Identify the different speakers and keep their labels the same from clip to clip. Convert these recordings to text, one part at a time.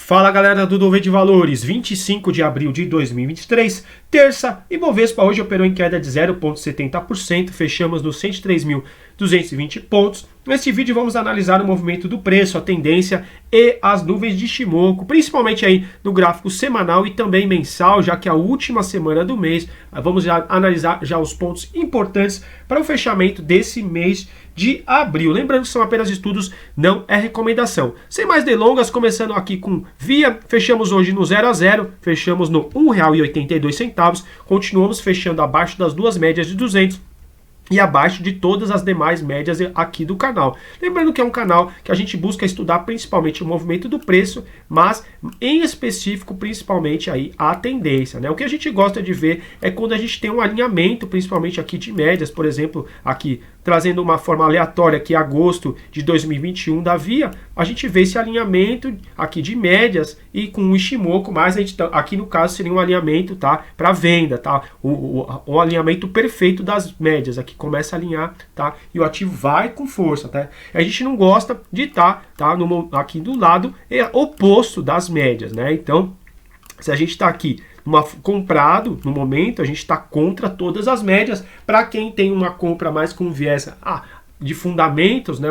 Speaker 1: Fala galera do Dovê de Valores, 25 de abril de 2023, terça, Ibovespa hoje operou em queda de 0,70%, fechamos nos 103.220 pontos. Neste vídeo vamos analisar o movimento do preço, a tendência e as nuvens de Shimoku, principalmente aí no gráfico semanal e também mensal, já que é a última semana do mês. Vamos já analisar já os pontos importantes para o fechamento desse mês de abril. Lembrando que são apenas estudos, não é recomendação. Sem mais delongas, começando aqui com Via, fechamos hoje no 0 a 0, fechamos no R$ 1,82, continuamos fechando abaixo das duas médias de 200 e abaixo de todas as demais médias aqui do canal. Lembrando que é um canal que a gente busca estudar principalmente o movimento do preço, mas em específico principalmente aí a tendência, né? O que a gente gosta de ver é quando a gente tem um alinhamento, principalmente aqui de médias, por exemplo, aqui trazendo uma forma aleatória aqui agosto de 2021 da Via, a gente vê esse alinhamento aqui de médias e com o Ishimoku, mas a gente aqui no caso seria um alinhamento, tá, para venda, tá? O alinhamento perfeito das médias aqui começa a alinhar, tá? E o ativo vai com força, tá? A gente não gosta de estar, tá, aqui do lado oposto das médias, né? Então, se a gente está aqui comprado no momento, a gente está contra todas as médias. Para quem tem uma compra mais com viés de fundamentos, né,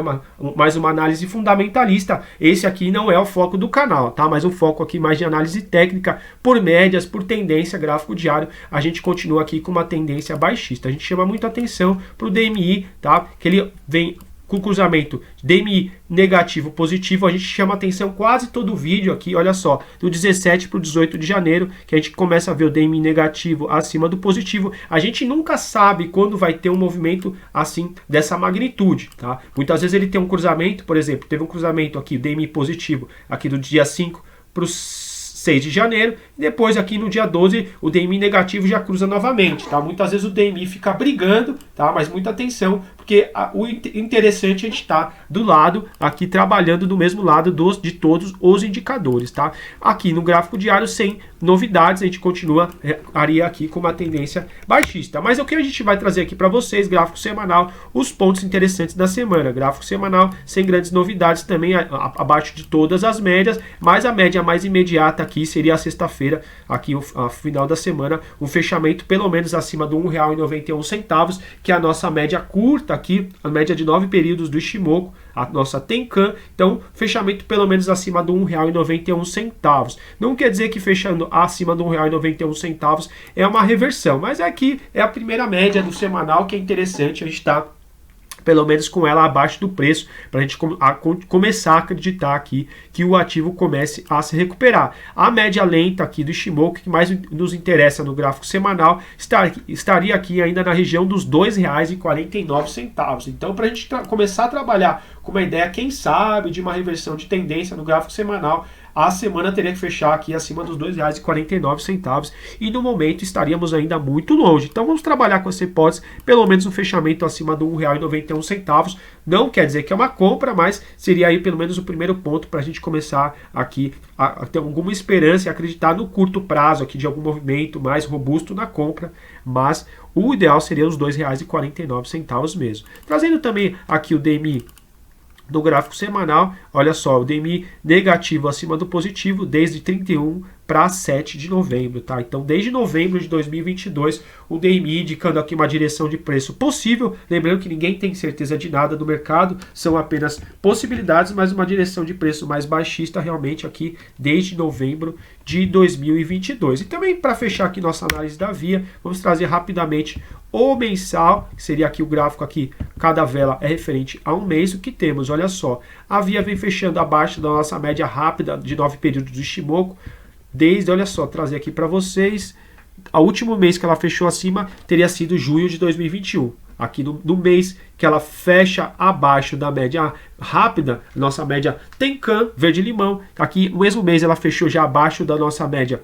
Speaker 1: mais uma análise fundamentalista, esse aqui não é o foco do canal, tá? Mas um foco aqui mais de análise técnica por médias, por tendência, gráfico diário. A gente continua aqui com uma tendência baixista. A gente chama muita atenção para o DMI, tá? Que ele vem com cruzamento DMI negativo positivo. A gente chama atenção quase todo o vídeo aqui, olha só, do 17 para o 18 de janeiro, que a gente começa a ver o DMI negativo acima do positivo. A gente nunca sabe quando vai ter um movimento assim, dessa magnitude, tá? Muitas vezes ele tem um cruzamento, por exemplo, teve um cruzamento aqui, DMI positivo, aqui do dia 5 para os 6 de janeiro, e depois aqui no dia 12 o DMI negativo já cruza novamente, tá? Muitas vezes o DMI fica brigando, tá? Mas muita atenção, porque o interessante é a gente estar do lado, aqui trabalhando do mesmo lado de todos os indicadores, tá? Aqui no gráfico diário, sem novidades, a gente continuaria aqui com uma tendência baixista. Mas o que a gente vai trazer aqui para vocês, gráfico semanal, os pontos interessantes da semana. Gráfico semanal, sem grandes novidades, também abaixo de todas as médias, mas a média mais imediata aqui seria a sexta-feira, aqui a final da semana, um fechamento pelo menos acima do R$ 1,91, que é a nossa média curta aqui, a média de 9 períodos do Ishimoku, a nossa Tenkan. Então, fechamento pelo menos acima do R$ 1,91. Não quer dizer que fechando acima do R$ 1,91 é uma reversão, mas aqui é a primeira média do semanal, que é interessante a gente estar pelo menos com ela abaixo do preço, para a gente começar a acreditar aqui que o ativo comece a se recuperar. A média lenta aqui do Ishimoku, que mais nos interessa no gráfico semanal, estaria aqui ainda na região dos R$ 2,49. Então, para a gente começar a trabalhar com uma ideia, quem sabe, de uma reversão de tendência no gráfico semanal, a semana teria que fechar aqui acima dos R$ 2,49 e no momento estaríamos ainda muito longe. Então vamos trabalhar com essa hipótese, pelo menos um fechamento acima do R$ 1,91. Não quer dizer que é uma compra, mas seria aí pelo menos o primeiro ponto para a gente começar aqui a ter alguma esperança e acreditar no curto prazo aqui de algum movimento mais robusto na compra, mas o ideal seria os R$ 2,49 mesmo. Trazendo também aqui o DMI do gráfico semanal, olha só, o DMI negativo acima do positivo desde 31 para 7 de novembro, tá? Então, desde novembro de 2022, o DMI indicando aqui uma direção de preço possível, lembrando que ninguém tem certeza de nada do mercado, são apenas possibilidades, mas uma direção de preço mais baixista realmente aqui desde novembro de 2022. E também, para fechar aqui nossa análise da Via, vamos trazer rapidamente o mensal, que seria aqui o gráfico aqui, cada vela é referente a um mês. O que temos? Olha só, a Via vem fechando abaixo da nossa média rápida de 9 períodos do Ishimoku, desde, olha só, trazer aqui para vocês, o último mês que ela fechou acima teria sido junho de 2021. Aqui no mês que ela fecha abaixo da média rápida, nossa média Tenkan, verde-limão, aqui no mesmo mês ela fechou já abaixo da nossa média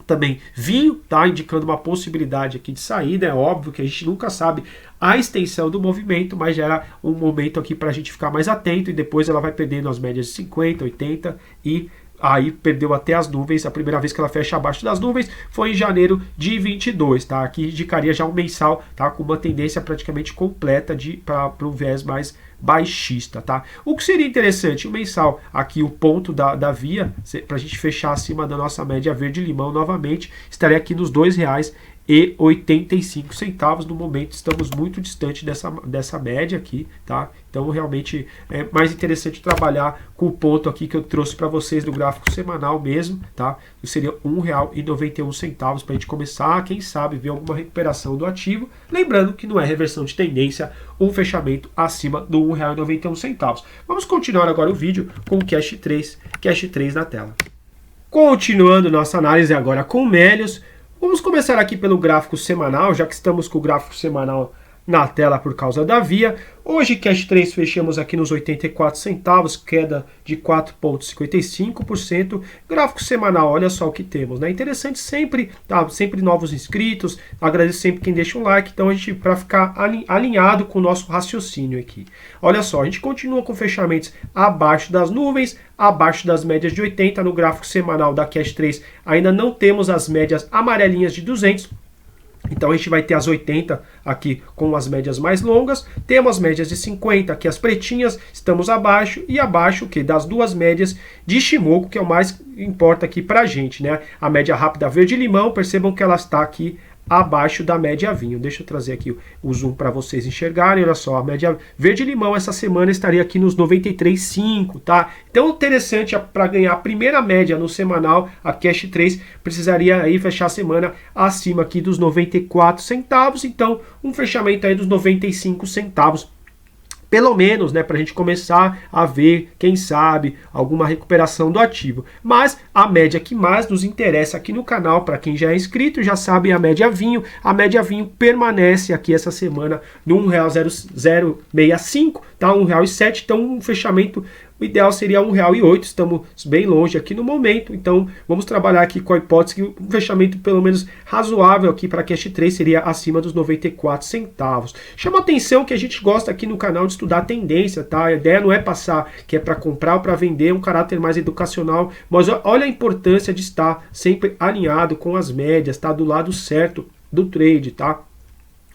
Speaker 1: também vinho, tá? Indicando uma possibilidade aqui de saída. É óbvio que a gente nunca sabe a extensão do movimento, mas gera um momento aqui para a gente ficar mais atento, e depois ela vai perdendo as médias de 50, 80 e aí perdeu até as nuvens. A primeira vez que ela fecha abaixo das nuvens foi em janeiro de 22, tá? Aqui indicaria já um mensal, tá? Com uma tendência praticamente completa para um viés mais baixista, tá? O que seria interessante, o mensal, aqui o ponto da via, para a gente fechar acima da nossa média verde-limão novamente, estaria aqui nos R$2,85. No momento estamos muito distante dessa média aqui, tá? Então realmente é mais interessante trabalhar com o ponto aqui que eu trouxe para vocês do gráfico semanal mesmo, tá? Que seria R$1,91 para a gente começar, quem sabe, ver alguma recuperação do ativo. Lembrando que não é reversão de tendência, um fechamento acima do R$1,91. Vamos continuar agora o vídeo com o Cash 3 na tela. Continuando nossa análise agora com o Melius. Vamos começar aqui pelo gráfico semanal, já que estamos com o gráfico semanal na tela por causa da via. Hoje, Cash 3 fechamos aqui nos 84 centavos, queda de 4,55%. Gráfico semanal, olha só o que temos, né? Interessante sempre, tá? Sempre novos inscritos. Agradeço sempre quem deixa um like. Então, a gente, para ficar alinhado com o nosso raciocínio aqui. Olha só, a gente continua com fechamentos abaixo das nuvens, abaixo das médias de 80. No gráfico semanal da Cash 3, ainda não temos as médias amarelinhas de 200. Então a gente vai ter as 80 aqui com as médias mais longas, temos as médias de 50 aqui, as pretinhas, estamos abaixo, e abaixo o que? Das duas médias de Ichimoku, que é o mais importa aqui pra gente, né? A média rápida verde-limão, percebam que ela está aqui abaixo da média vinho. Deixa eu trazer aqui o zoom para vocês enxergarem. Olha só, a média verde-limão essa semana estaria aqui nos 93,5, tá? Então, interessante, para ganhar a primeira média no semanal, a Cash 3 precisaria aí fechar a semana acima aqui dos 94 centavos. Então, um fechamento aí dos 95 centavos. Pelo menos, né, para a gente começar a ver, quem sabe, alguma recuperação do ativo. Mas a média que mais nos interessa aqui no canal, para quem já é inscrito, já sabe a média vinho. A média vinho permanece aqui essa semana no R$1,065, tá? R$1,07, então um fechamento. O ideal seria R$1,08, estamos bem longe aqui no momento, então vamos trabalhar aqui com a hipótese que um fechamento pelo menos razoável aqui para a Cash 3 seria acima dos 94 centavos. Chama atenção que a gente gosta aqui no canal de estudar tendência, tá? A ideia não é passar que é para comprar ou para vender, é um caráter mais educacional, mas olha a importância de estar sempre alinhado com as médias, tá? Do lado certo do trade, tá?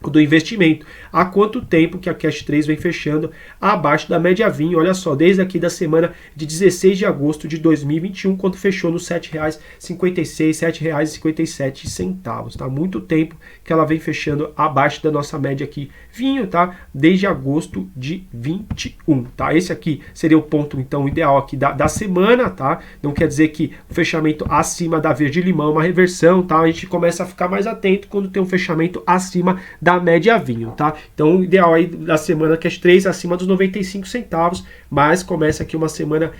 Speaker 1: Do investimento. Há quanto tempo que a Cash 3 vem fechando abaixo da média vinho? Olha só, desde aqui da semana de 16 de agosto de 2021, quando fechou nos R$7,56, R$7,57, tá? Muito tempo que ela vem fechando abaixo da nossa média aqui vinho, tá? Desde agosto de 21, tá? Esse aqui seria o ponto, então, ideal aqui da semana, tá? Não quer dizer que o fechamento acima da verde-limão é uma reversão, tá? A gente começa a ficar mais atento quando tem um fechamento acima da média vinho, tá? Então, o ideal aí da semana Cash 3 acima dos 95 centavos, mas começa aqui uma semana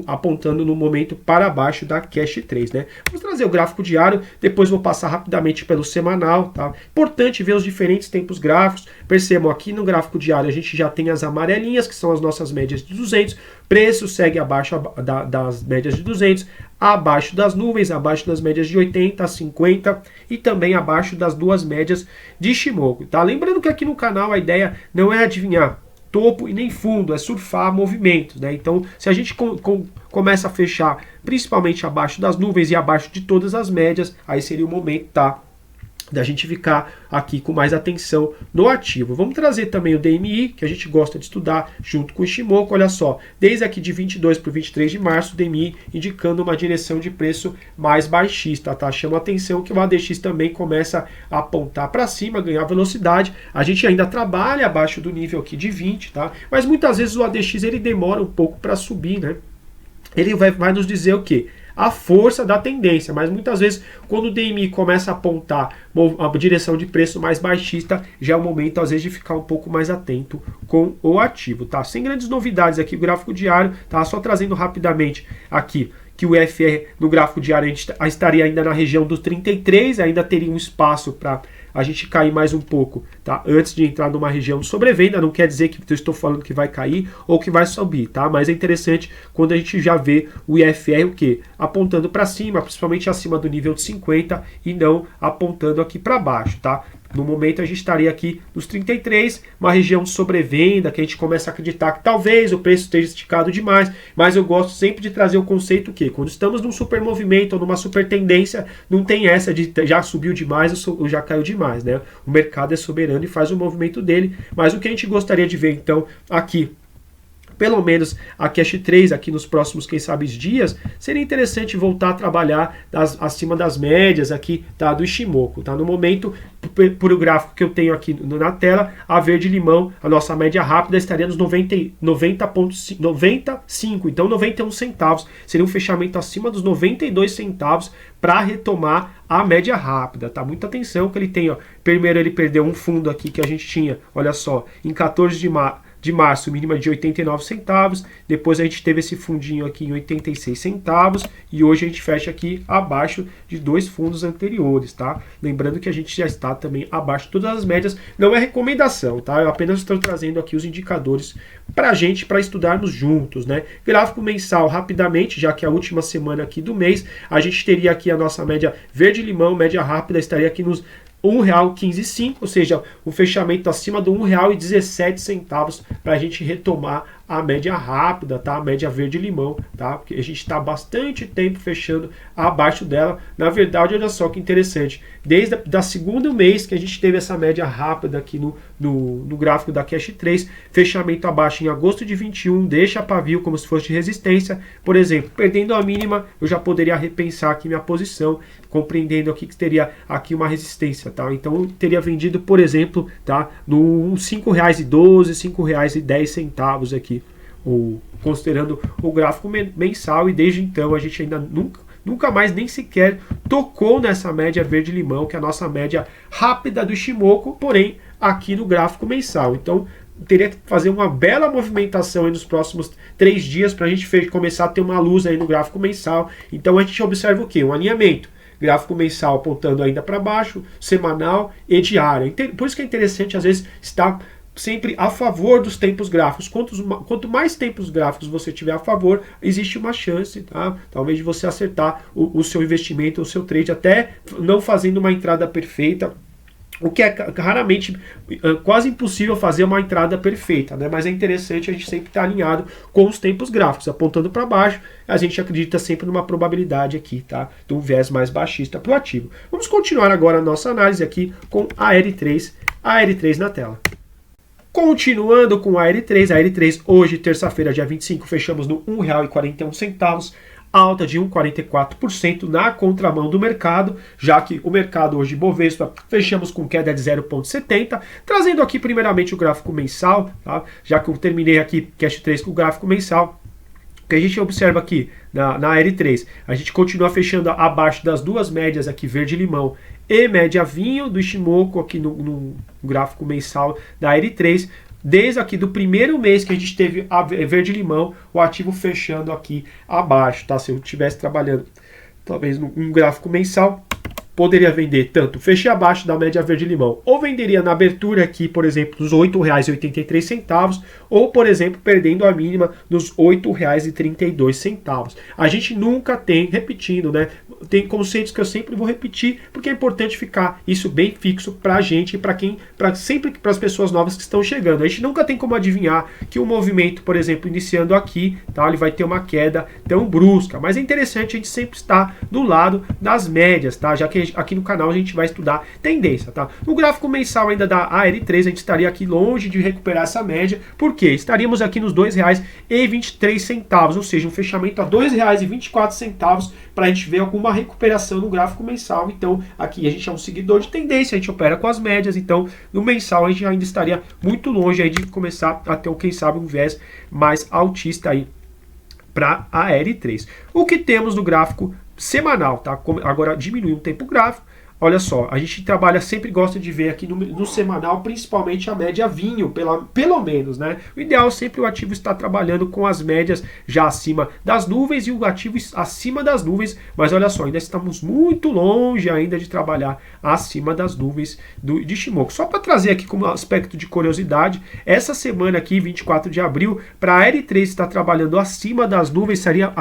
Speaker 1: apontando no momento para baixo da Cash 3, né? Vamos trazer o gráfico diário, depois vou passar rapidamente pelo semanal, tá? Importante ver os diferentes tempos gráficos. Percebam aqui no gráfico diário a gente já tem as amarelinhas, que são as nossas médias de 200, preço segue abaixo das médias de 200, abaixo das nuvens, abaixo das médias de 80, 50 e também abaixo das duas médias de Ichimoku, tá? Lembrando que aqui no canal a ideia não é adivinhar topo e nem fundo, é surfar movimentos, né? Então, se a gente começa a fechar principalmente abaixo das nuvens e abaixo de todas as médias, aí seria o momento, tá? Da gente ficar aqui com mais atenção no ativo. Vamos trazer também o DMI, que a gente gosta de estudar junto com o Ichimoku. Olha só, desde aqui de 22 para o 23 de março, o DMI indicando uma direção de preço mais baixista, tá? Chama atenção que o ADX também começa a apontar para cima, ganhar velocidade. A gente ainda trabalha abaixo do nível aqui de 20, tá? Mas muitas vezes o ADX ele demora um pouco para subir, né? Ele vai nos dizer o quê? A força da tendência, mas muitas vezes quando o DMI começa a apontar a direção de preço mais baixista, já é o momento às vezes de ficar um pouco mais atento com o ativo, tá? Sem grandes novidades aqui o gráfico diário, tá? Só trazendo rapidamente aqui que o FR no gráfico diário a gente estaria ainda na região dos 33, ainda teria um espaço para a gente cair mais um pouco tá? Antes de entrar numa região de sobrevenda, não quer dizer que eu estou falando que vai cair ou que vai subir, tá? Mas é interessante quando a gente já vê o IFR o quê? Apontando para cima, principalmente acima do nível de 50 e não apontando aqui para baixo, tá? No momento a gente estaria aqui nos 33, uma região de sobrevenda, que a gente começa a acreditar que talvez o preço esteja esticado demais, mas eu gosto sempre de trazer o conceito que quando estamos num super movimento ou numa super tendência, não tem essa de já subiu demais ou já caiu demais, né? O mercado é soberano e faz o movimento dele, mas o que a gente gostaria de ver então aqui, pelo menos a Cash 3 aqui nos próximos, quem sabe, dias, seria interessante voltar a trabalhar acima das médias aqui, tá, do Ichimoku, tá? No momento, por o gráfico que eu tenho aqui na tela, a verde-limão, a nossa média rápida estaria nos 95, então 91 centavos, seria um fechamento acima dos 92 centavos para retomar a média rápida, tá? Muita atenção que ele tem, ó, primeiro ele perdeu um fundo aqui que a gente tinha, olha só, em 14 de março, mínima de 89 centavos, depois a gente teve esse fundinho aqui em 86 centavos, e hoje a gente fecha aqui abaixo de dois fundos anteriores, tá? Lembrando que a gente já está também abaixo de todas as médias, não é recomendação, tá? Eu apenas estou trazendo aqui os indicadores para a gente, para estudarmos juntos, né? Gráfico mensal, rapidamente, já que é a última semana aqui do mês, a gente teria aqui a nossa média verde-limão, média rápida, estaria aqui nos R$1,15,5, ou seja, o fechamento acima do R$1,17 para a gente retomar a média rápida, tá? A média verde-limão, tá? Porque a gente está bastante tempo fechando abaixo dela. Na verdade, olha só que interessante. Desde da segundo mês que a gente teve essa média rápida aqui no gráfico da Cash 3, fechamento abaixo em agosto de 21, deixa pavio como se fosse de resistência. Por exemplo, perdendo a mínima, eu já poderia repensar aqui minha posição, compreendendo aqui que teria aqui uma resistência, tá? Então eu teria vendido, por exemplo, tá? No R$5,12, R$5,10 aqui, considerando o gráfico mensal, e desde então a gente ainda nunca mais nem sequer tocou nessa média verde-limão, que é a nossa média rápida do Ichimoku, porém aqui no gráfico mensal. Então teria que fazer uma bela movimentação aí nos próximos 3 dias para a gente começar a ter uma luz aí no gráfico mensal. Então a gente observa o quê? Um alinhamento. Gráfico mensal apontando ainda para baixo, semanal e diário. Por isso que é interessante, às vezes, estar sempre a favor dos tempos gráficos. Quanto mais tempos gráficos você tiver a favor, existe uma chance, tá? Talvez de você acertar o seu investimento, o seu trade, até não fazendo uma entrada perfeita. O que é raramente, quase impossível fazer uma entrada perfeita, né? Mas é interessante a gente sempre estar alinhado com os tempos gráficos, apontando para baixo. A gente acredita sempre numa probabilidade aqui, tá? De um viés mais baixista para o ativo. Vamos continuar agora a nossa análise aqui com a R3 na tela. Continuando com a R3, hoje, terça-feira, dia 25, fechamos no R$1,41, alta de 1,44% na contramão do mercado, já que o mercado hoje, Bovespa, fechamos com queda de 0,70, trazendo aqui primeiramente o gráfico mensal, tá? Já que eu terminei aqui Cash 3 com o gráfico mensal. O que a gente observa aqui na R3, a gente continua fechando abaixo das duas médias aqui, verde-limão e média vinho do Ichimoku aqui no gráfico mensal da R3, desde aqui do primeiro mês que a gente teve a verde-limão, o ativo fechando aqui abaixo, tá? Se eu estivesse trabalhando talvez num gráfico mensal, poderia vender tanto fechei abaixo da média verde-limão, ou venderia na abertura aqui, por exemplo, dos R$8,83, ou, por exemplo, perdendo a mínima nos R$8,32. A gente nunca tem, repetindo, né? Tem conceitos que eu sempre vou repetir, porque é importante ficar isso bem fixo para a gente e sempre para as pessoas novas que estão chegando. A gente nunca tem como adivinhar que um movimento, por exemplo, iniciando aqui, tá? Ele vai ter uma queda tão brusca, mas é interessante a gente sempre estar do lado das médias, tá? Já que aqui no canal a gente vai estudar tendência, tá? No gráfico mensal ainda da AR3, a gente estaria aqui longe de recuperar essa média, porque estaríamos aqui nos R$2,23, ou seja, um fechamento a R$2,24 para a gente ver alguma recuperação no gráfico mensal. Então, aqui a gente é um seguidor de tendência, a gente opera com as médias, então no mensal a gente ainda estaria muito longe aí de começar a ter, quem sabe, um viés mais altista aí para a AR3. O que temos no gráfico semanal, tá? Agora diminui um tempo gráfico. olha só, a gente trabalha, sempre gosta de ver aqui no semanal, principalmente a média vinho, pelo menos, né? O ideal é sempre o ativo estar trabalhando com as médias já acima das nuvens e o ativo acima das nuvens, mas olha só, ainda estamos muito longe ainda de trabalhar acima das nuvens de Ichimoku. Só para trazer aqui como aspecto de curiosidade, essa semana aqui, 24 de abril, para a R3 estar trabalhando acima das nuvens, seria,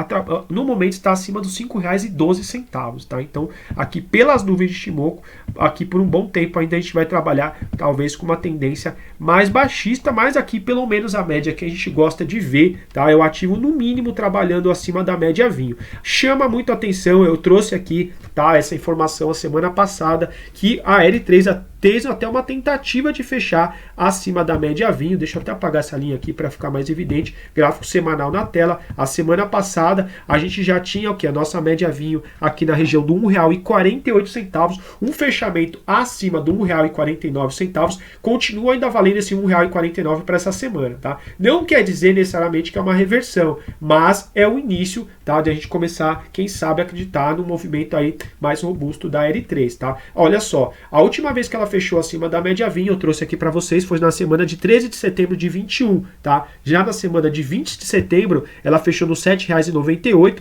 Speaker 1: no momento está acima dos R$ 5,12, tá? Então, aqui pelas nuvens de Ichimoku, aqui por um bom tempo ainda a gente vai trabalhar talvez com uma tendência mais baixista, mas aqui pelo menos a média que a gente gosta de ver, tá? É o ativo no mínimo trabalhando acima da média vinho. Chama muito atenção, eu trouxe aqui, tá, essa informação a semana passada, que a R3 teve até uma tentativa de fechar acima da média vinho. Deixa eu até apagar essa linha aqui para ficar mais evidente. Gráfico semanal na tela. A semana passada a gente já tinha o que? A nossa média vinho aqui na região do R$ 1,48. Um fechamento acima do R$ 1,49. Continua ainda valendo esse R$ 1,49 para essa semana, tá? Não quer dizer necessariamente que é uma reversão, mas é o início, tá, de a gente começar, quem sabe, acreditar no movimento aí mais robusto da R3, tá? Olha só, a última vez que ela fechou acima da média vinho, eu trouxe aqui para vocês, foi na semana de 13 de setembro de 21, tá? Já na semana de 20 de setembro, ela fechou nos R$ 7,98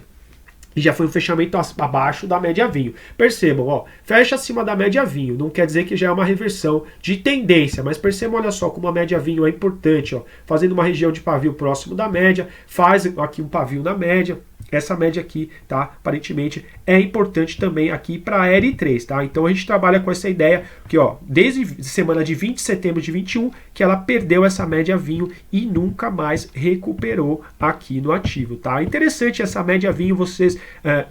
Speaker 1: e já foi um fechamento abaixo da média vinho. Percebam, ó, fecha acima da média vinho, não quer dizer que já é uma reversão de tendência, mas percebam, olha só, como a média vinho é importante, ó, fazendo uma região de pavio próximo da média, faz aqui um pavio na média. Essa média aqui, tá? Aparentemente é importante também aqui para a R3, tá? Então a gente trabalha com essa ideia que, ó, desde semana de 20 de setembro de 21, que ela perdeu essa média vinho e nunca mais recuperou aqui no ativo, tá? Interessante essa média vinho, vocês,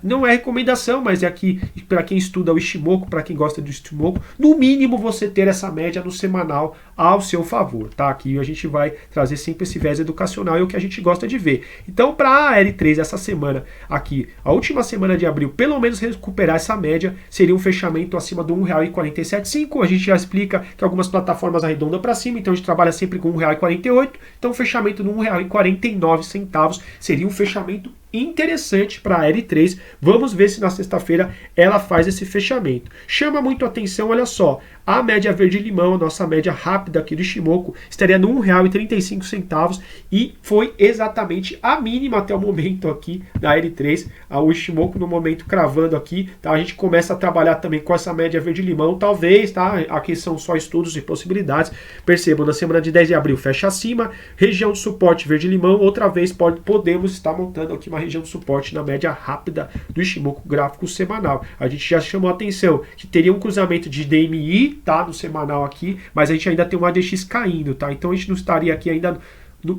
Speaker 1: não é recomendação, mas é aqui para quem estuda o Ichimoku, para quem gosta do Ichimoku, no mínimo você ter essa média no semanal ao seu favor, tá? Aqui a gente vai trazer sempre esse viés educacional e o que a gente gosta de ver. Então, para a L3 essa semana aqui, a última semana de abril, pelo menos recuperar essa média, seria um fechamento acima do R$ 1,47,5. A gente já explica que algumas plataformas arredondam para cima, então a gente trabalha sempre com R$ 1,48. Então, o fechamento no R$ 1,49 seria um fechamento interessante para a L3. Vamos ver se na sexta-feira ela faz esse fechamento. Chama muito atenção, olha só, a média verde-limão, a nossa média rápida aqui do Ichimoku, estaria no R$ 1,35 e foi exatamente a mínima até o momento aqui da L3. O Ichimoku no momento cravando aqui, tá? A gente começa a trabalhar também com essa média verde-limão, talvez, tá? Aqui são só estudos e possibilidades. Percebam, na semana de 10 de abril fecha acima, região de suporte verde-limão, outra vez podemos estar montando aqui uma região de suporte na média rápida do Ichimoku gráfico semanal. A gente já chamou a atenção que teria um cruzamento de DMI, tá, no semanal aqui, mas a gente ainda tem um ADX caindo, tá? Então a gente não estaria aqui ainda,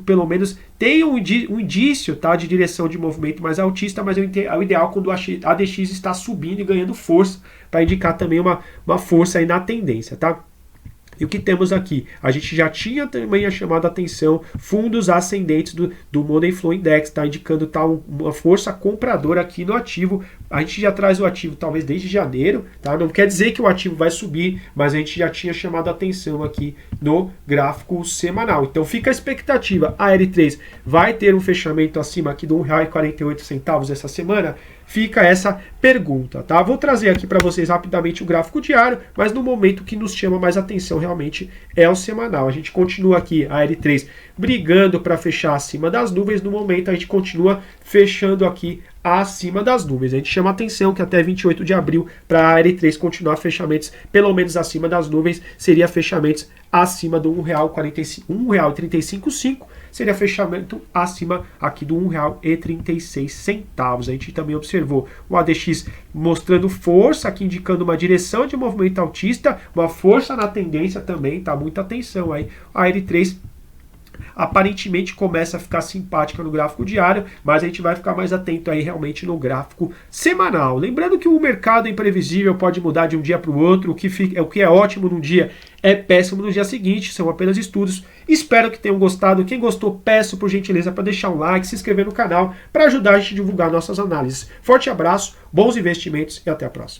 Speaker 1: pelo menos tem um indício, tá, de direção de movimento mais altista, mas é o ideal quando o ADX está subindo e ganhando força, para indicar também uma força aí na tendência, tá? E o que temos aqui? A gente já tinha também chamado a atenção fundos ascendentes do Money Flow Index, tá indicando tá uma força compradora aqui no ativo. A gente já traz o ativo talvez desde janeiro, tá? Não quer dizer que o ativo vai subir, mas a gente já tinha chamado a atenção aqui no gráfico semanal. Então fica a expectativa. A L3 vai ter um fechamento acima aqui do R$ 1,48 essa semana? Fica essa pergunta, tá? Vou trazer aqui para vocês rapidamente o gráfico diário, mas no momento que nos chama mais atenção realmente é o semanal. A gente continua aqui, a L3, brigando para fechar acima das nuvens. No momento a gente continua fechando aqui acima das nuvens. A gente chama atenção que até 28 de abril, para a L3 continuar fechamentos pelo menos acima das nuvens, seria fechamentos acima do R$ 1,35, seria fechamento acima aqui do R$ 1,36. A gente também observou o ADX mostrando força aqui, indicando uma direção de movimento altista, uma força na tendência também, tá? Muita atenção aí. A L3 aparentemente começa a ficar simpática no gráfico diário, mas a gente vai ficar mais atento aí realmente no gráfico semanal. Lembrando que o mercado é imprevisível, pode mudar de um dia para o outro, o que é ótimo num dia é péssimo no dia seguinte, são apenas estudos. Espero que tenham gostado. Quem gostou, peço por gentileza para deixar um like, se inscrever no canal, para ajudar a gente a divulgar nossas análises. Forte abraço, bons investimentos e até a próxima.